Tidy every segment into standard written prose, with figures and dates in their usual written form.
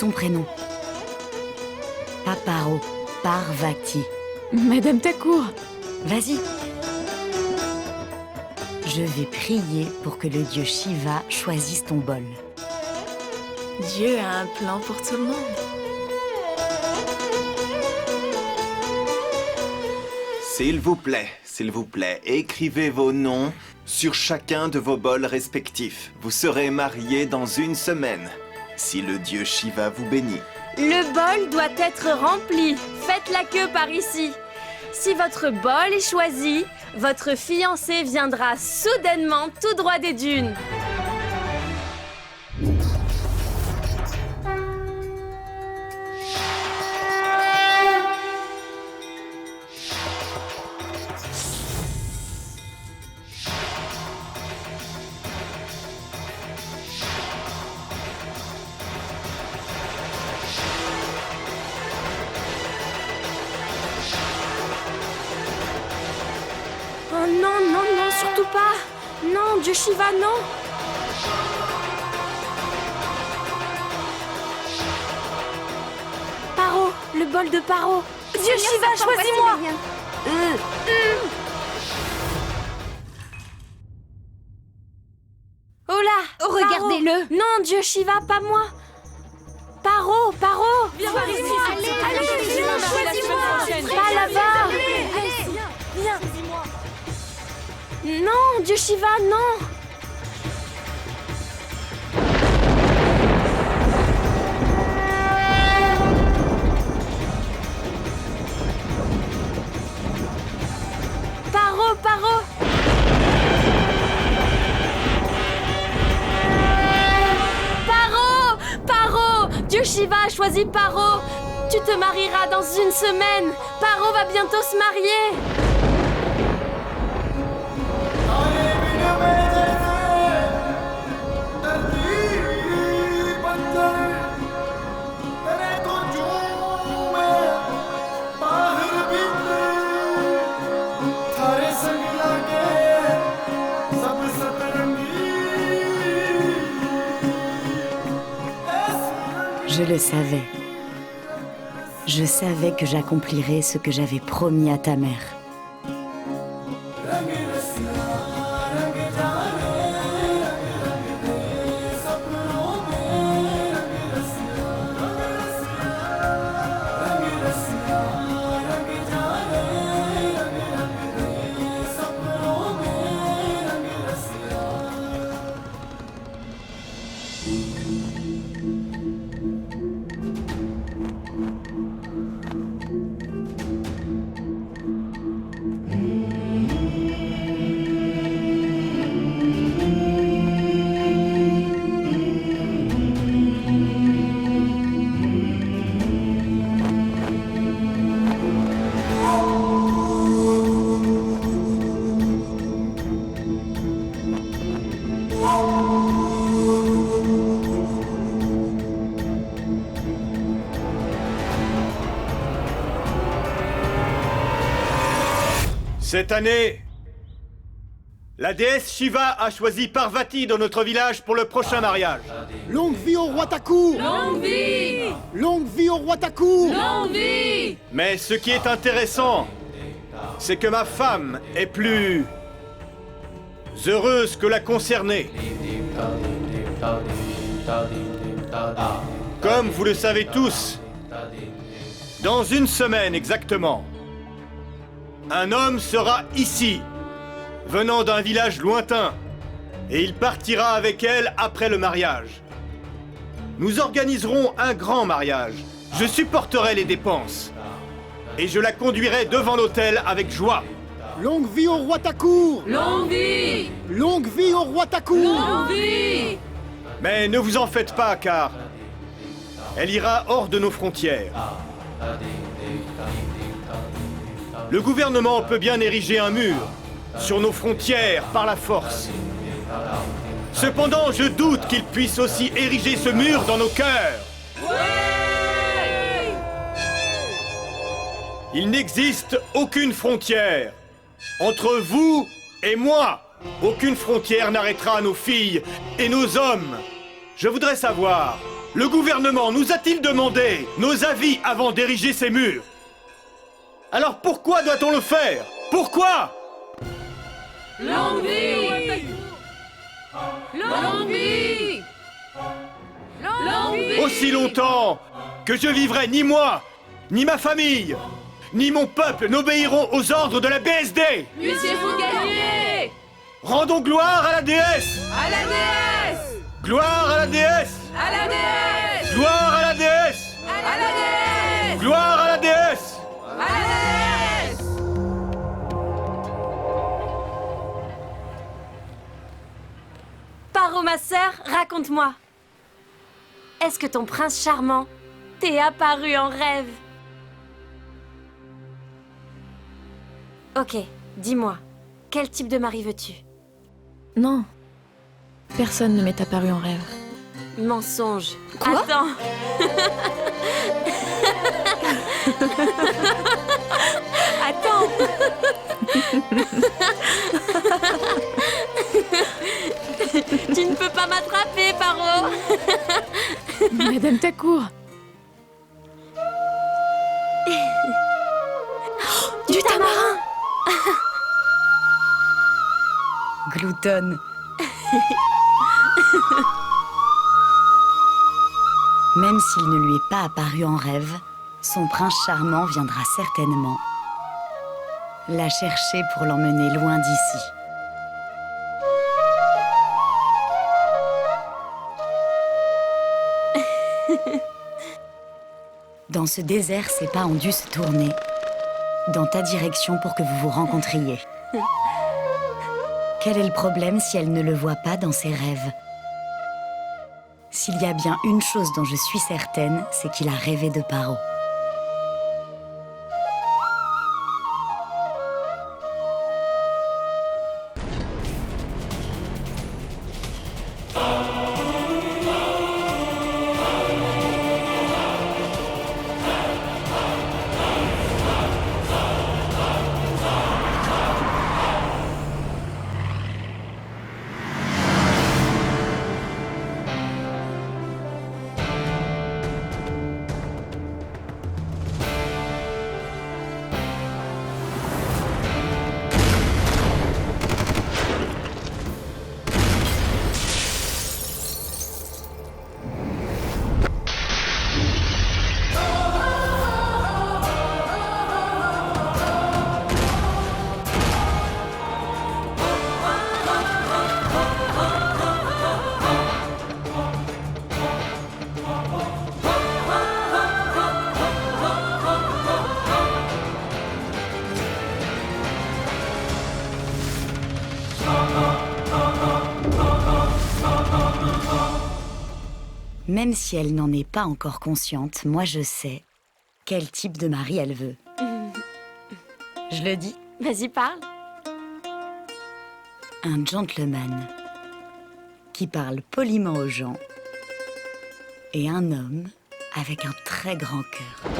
ton prénom. Pas Paro, Parvati. Madame Thakur. Vas-y. Je vais prier pour que le dieu Shiva choisisse ton bol. Dieu a un plan pour tout le monde. S'il vous plaît, écrivez vos noms sur chacun de vos bols respectifs. Vous serez mariés dans 1 semaine, si le dieu Shiva vous bénit. Le bol doit être rempli. Faites la queue par ici. Si votre bol est choisi, votre fiancé viendra soudainement tout droit des dunes. Oh non, non, non, surtout pas! Non, dieu Shiva, non! Paro, le bol de Paro! Dieu Shiva, choisis-moi! Oh là! Regardez-le. Non, dieu Shiva, pas moi! Paro, Paro! Viens par ici. Choisis-moi! Pas là-bas! Viens. Non, dieu Shiva, non! Paro, Paro! Paro! Paro! Dieu Shiva a choisi Paro! Tu te marieras dans 1 semaine! Paro va bientôt se marier! Je le savais. Je savais que j'accomplirais ce que j'avais promis à ta mère. Cette année, la déesse Shiva a choisi Parvati dans notre village pour le prochain mariage. Longue vie au roi Thakur! Longue vie! Longue vie au roi Thakur! Longue vie! Mais ce qui est intéressant, c'est que ma femme est plus heureuse que la concernée. Comme vous le savez tous, dans 1 semaine exactement, un homme sera ici, venant d'un village lointain, et il partira avec elle après le mariage. Nous organiserons un grand mariage. Je supporterai les dépenses, et je la conduirai devant l'autel avec joie. Longue vie au roi Thakur! Longue vie! Longue vie au roi Thakur! Longue vie! Mais ne vous en faites pas, car elle ira hors de nos frontières. Le gouvernement peut bien ériger un mur sur nos frontières par la force. Cependant, je doute qu'il puisse aussi ériger ce mur dans nos cœurs. Il n'existe aucune frontière entre vous et moi. Aucune frontière n'arrêtera nos filles et nos hommes. Je voudrais savoir, Le gouvernement nous a-t-il demandé nos avis avant d'ériger ces murs? Alors pourquoi doit-on le faire? Pourquoi? Longue vie! Longue vie! Longue vie! Aussi longtemps que je vivrai, ni moi, ni ma famille, ni mon peuple n'obéiront aux ordres de la BSD! Puissiez-vous gagner! Rendons gloire à la déesse! À la déesse! Gloire à la déesse! À la déesse! Gloire à la déesse! À la déesse! Gloire à la déesse! À la déesse! Paro, ma sœur, raconte-moi. Est-ce que ton prince charmant t'est apparu en rêve? Ok, dis-moi, quel type de mari veux-tu? Non. Personne ne m'est apparu en rêve. Mensonge. Quoi? Attends. Attends. Tu ne peux pas m'attraper, Paro. Madame Tacourt. Du tamarin. Gloutonne. Même s'il ne lui est pas apparu en rêve, son prince charmant viendra certainement la chercher pour l'emmener loin d'ici. Dans ce désert, ses pas ont dû se tourner dans ta direction pour que vous vous rencontriez. Quel est le problème si elle ne le voit pas dans ses rêves? S'il y a bien une chose dont je suis certaine, c'est qu'il a rêvé de Paro. Même si elle n'en est pas encore consciente, moi je sais quel type de mari elle veut. Je le dis, Vas-y, parle. un gentleman qui parle poliment aux gens et un homme avec un très grand cœur.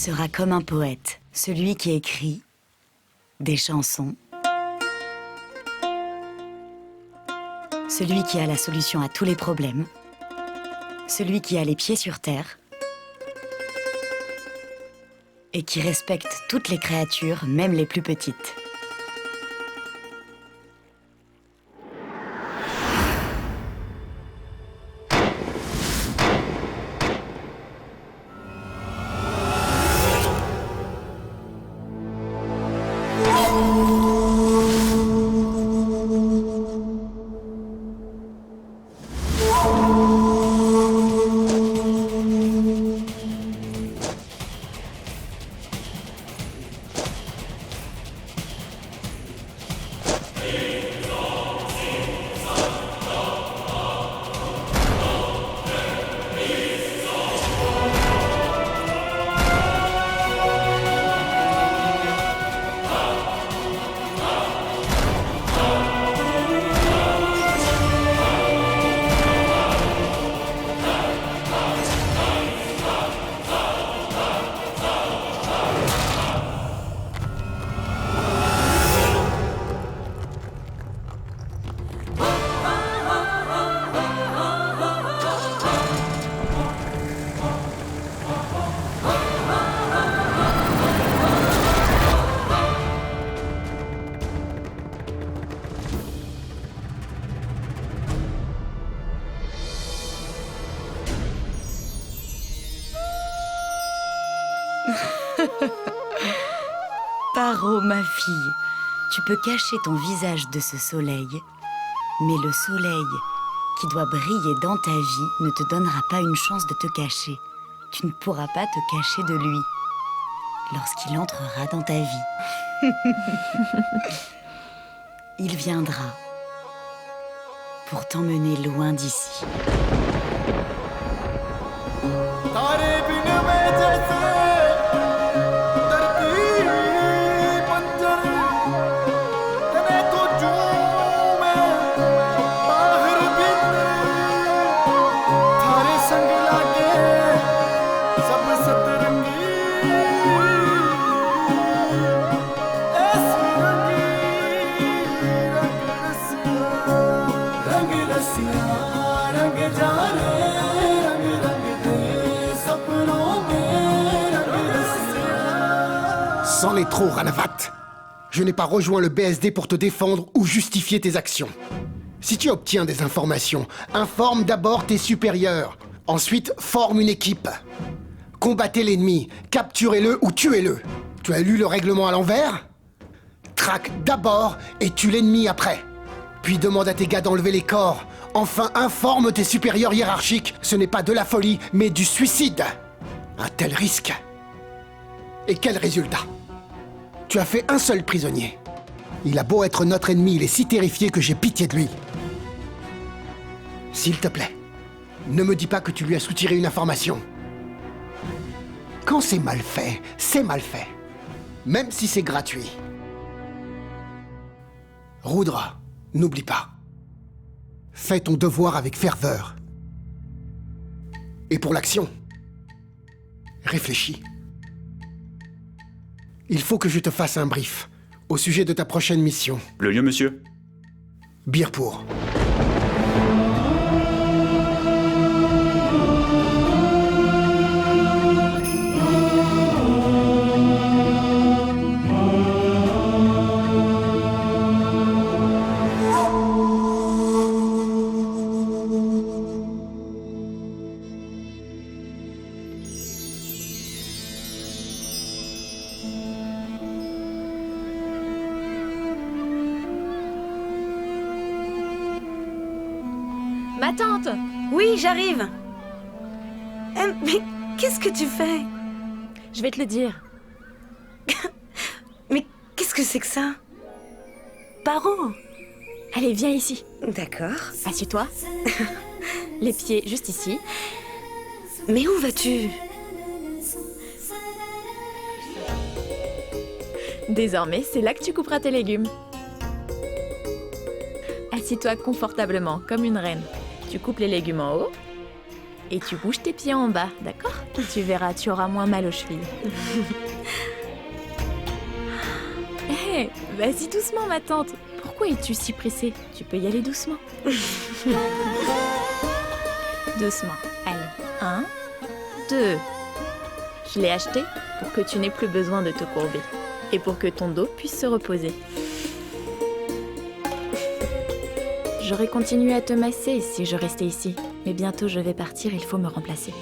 sera comme un poète, celui qui écrit des chansons, celui qui a la solution à tous les problèmes, celui qui a les pieds sur terre et qui respecte toutes les créatures, même les plus petites. Paro, ma fille, tu peux cacher ton visage de ce soleil, mais le soleil qui doit briller dans ta vie ne te donnera pas une chance de te cacher. Tu ne pourras pas te cacher de lui lorsqu'il entrera dans ta vie. Il viendra pour t'emmener loin d'ici. C'en est trop, Ranavat. Je n'ai pas rejoint le BSD pour te défendre ou justifier tes actions. Si tu obtiens des informations, informe d'abord tes supérieurs. Ensuite, forme une équipe. Combattez l'ennemi, capturez-le ou tuez-le. Tu as lu le règlement à l'envers ? Traque d'abord et tue l'ennemi après. Puis demande à tes gars d'enlever les corps. Enfin, informe tes supérieurs hiérarchiques. Ce n'est pas de la folie, mais du suicide. Un tel risque. Et quel résultat ? Tu as fait un seul prisonnier. Il a beau être notre ennemi, il est si terrifié que j'ai pitié de lui. S'il te plaît, ne me dis pas que tu lui as soutiré une information. Quand c'est mal fait, c'est mal fait. Même si c'est gratuit. Rudra, n'oublie pas. Fais ton devoir avec ferveur. Et pour l'action, réfléchis. Il faut que je te fasse un brief au sujet de ta prochaine mission. Le lieu, monsieur? Birpur. Ma tante! Oui, j'arrive. Mais qu'est-ce que tu fais? Je vais te le dire. Mais qu'est-ce que c'est que ça? Paro. Allez, viens ici. D'accord. Assieds-toi. Les pieds juste ici. Mais où vas-tu? Désormais, c'est là que tu couperas tes légumes. Assis-toi confortablement, comme une reine. Tu coupes les légumes en haut. Et tu bouges tes pieds en bas, d'accord? Tu verras, tu auras moins mal aux chevilles. Hé, vas-y doucement ma tante. Pourquoi es-tu si pressée? Tu peux y aller doucement. Doucement. Allez, 1, 2. Je l'ai acheté pour que tu n'aies plus besoin de te courber. Et pour que ton dos puisse se reposer. J'aurais continué à te masser si je restais ici. Mais bientôt je vais partir, il faut me remplacer.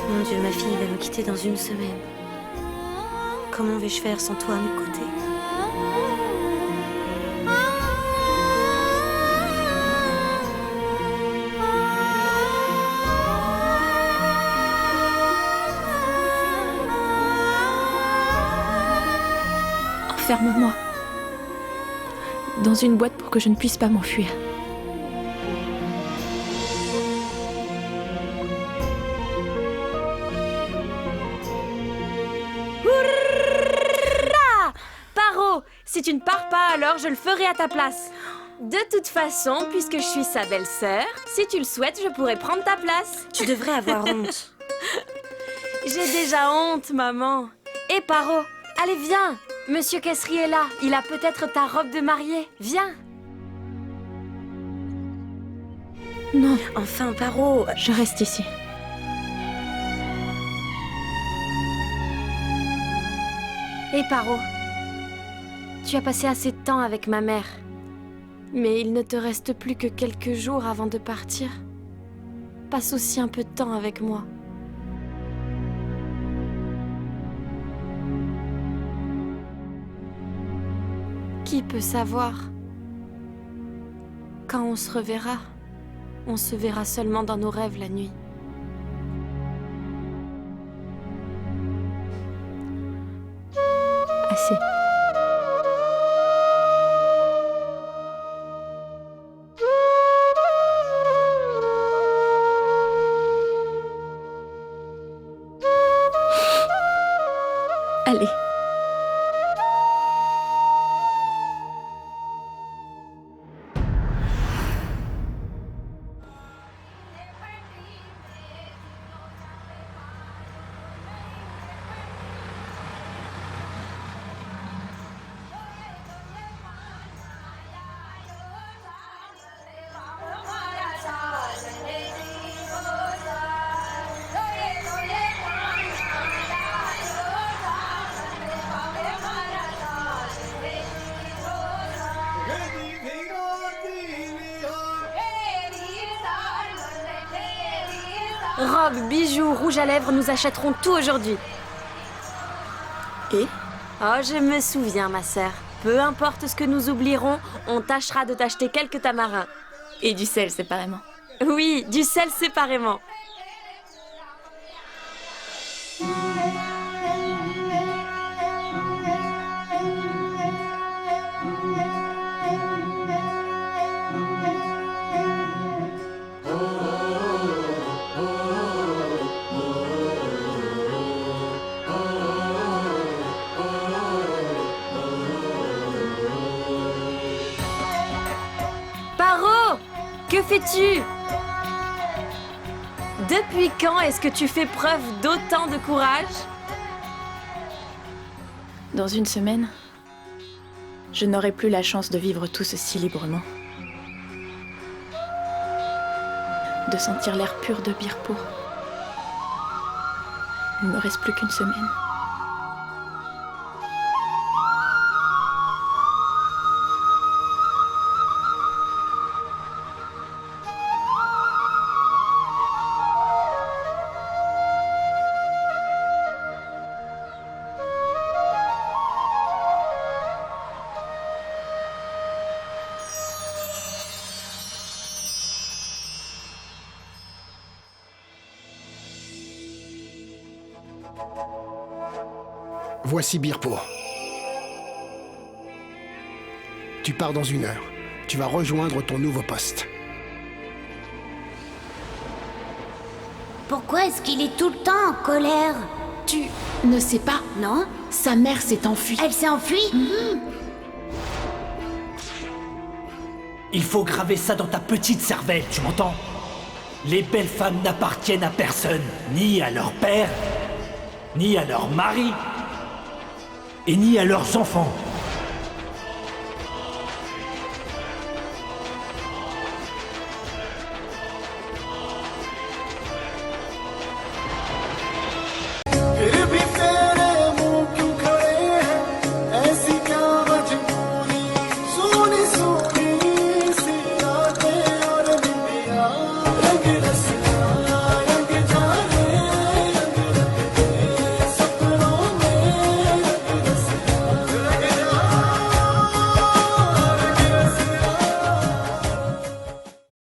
Mon Dieu, ma fille va me quitter dans une semaine. Comment vais-je faire sans toi à mes côtés? Enferme-moi. Dans une boîte pour que je ne puisse pas m'enfuir. Paro, si tu ne pars pas, alors je le ferai à ta place. De toute façon, puisque je suis sa belle-sœur, si tu le souhaites, je pourrais prendre ta place. Tu devrais avoir honte. J'ai déjà honte, maman. Et Paro, allez, viens. Monsieur Kessri est là. Il a peut-être ta robe de mariée. Viens. Non, Enfin, Paro, je reste ici. Et Paro, tu as passé assez de temps avec ma mère. Mais il ne te reste plus que quelques jours avant de partir. Passe aussi un peu de temps avec moi. Qui peut savoir? Quand on se verra seulement dans nos rêves la nuit. Assez. Allez. Robe, bijoux, rouge à lèvres, nous achèterons tout aujourd'hui. Et? Oh, je me souviens, ma sœur. Peu importe ce que nous oublierons, on tâchera de t'acheter quelques tamarins. Et du sel séparément. Oui, du sel séparément. Paro, que fais-tu? Depuis quand est-ce que tu fais preuve d'autant de courage? Dans une semaine, je n'aurai plus la chance de vivre tout ceci librement. De sentir l'air pur de Birpo. Il ne me reste plus qu'une semaine. Voici Birpo. Tu pars dans 1 heure. Tu vas rejoindre ton nouveau poste. Pourquoi est-ce qu'il est tout le temps en colère? Tu ne sais pas? Non? Sa mère s'est enfuie. Elle s'est enfuie? Il faut graver ça dans ta petite cervelle, tu m'entends? Les belles femmes n'appartiennent à personne, ni à leur père, ni à leur mari, et ni à leurs enfants.